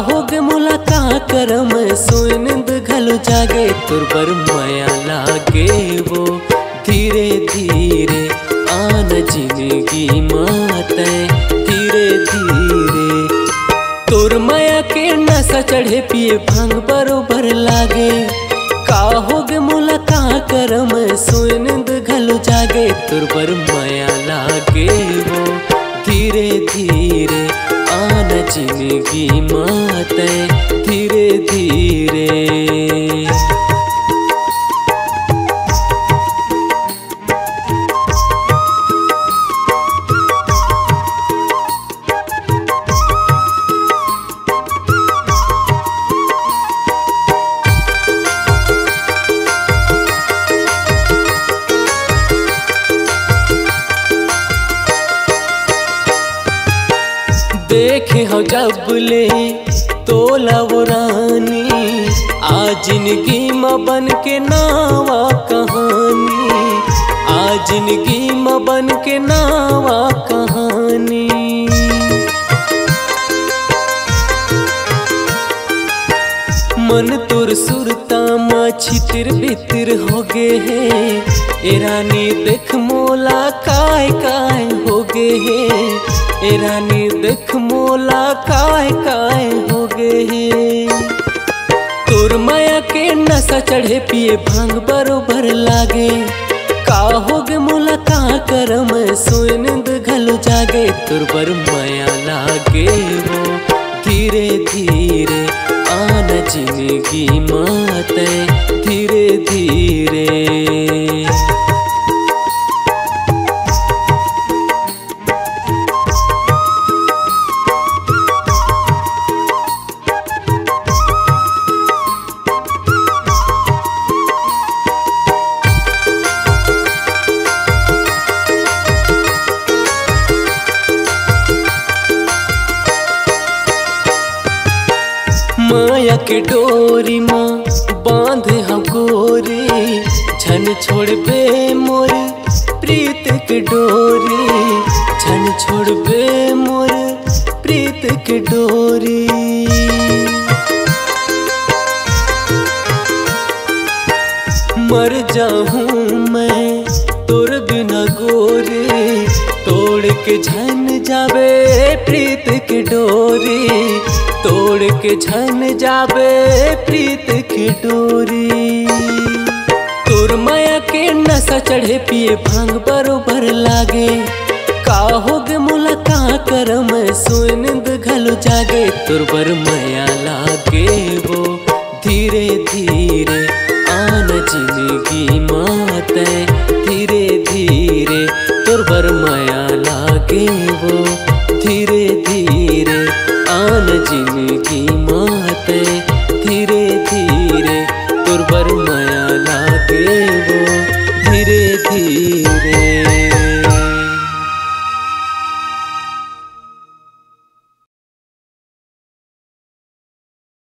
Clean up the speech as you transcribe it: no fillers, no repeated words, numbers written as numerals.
होगे मुलाकात करम सोए नींद घलो जागे तुर बर माया लागे वो धीरे धीरे आना जिंदगी माते धीरे धीरे तुर माया के नशा चढ़े पिए भांग बरोबर लागे का होगे मुलाकात करम सोए नींद घलो जागे तुर बर माया लागे वो धीरे धीरे आना जिंदगी माते धीरे धीरे। देखे हो जब ले तोला वो रानी आज जिंदगी में बन के नावा कहानी आज जिंदगी में बन के नावा कहानी। मन तुर सुरता माँ छितिर बितिर हो गे है ए रानी देख मोला काय काय हो गे है ए रानी देख मोला काय काय हो गे है। तुर माया के नशा चढ़े पिए भांग बरोबर लागे का होगे मुलाकात करम सोए नींद घलो जागे तुर बर माया लागे वो धीरे धीरे आना जिंदगी माते धीरे धीरे। माया के डोरी माँ बांधे हम गोरी छन छोड़ बे मोर प्रीत के डोरी छन छोड़ बे मोर प्रीत के डोरी। मर जाऊं मैं तोर बिना गोरी तोड़ के झन जावे प्रीत के डोरी तोड़ के झन जावे प्रीत की डोरी। तुर माया के नशा चढ़े पिए भांग बरोबर लागे का होगे मुलाकात करम सोए नींद घलो जागे तुर बर माया लागे वो धीरे धीरे आना जिंदगी माते धीरे धीरे तुर बर माया लागे वो धीरे धीरे आना जिंदगी माते धीरे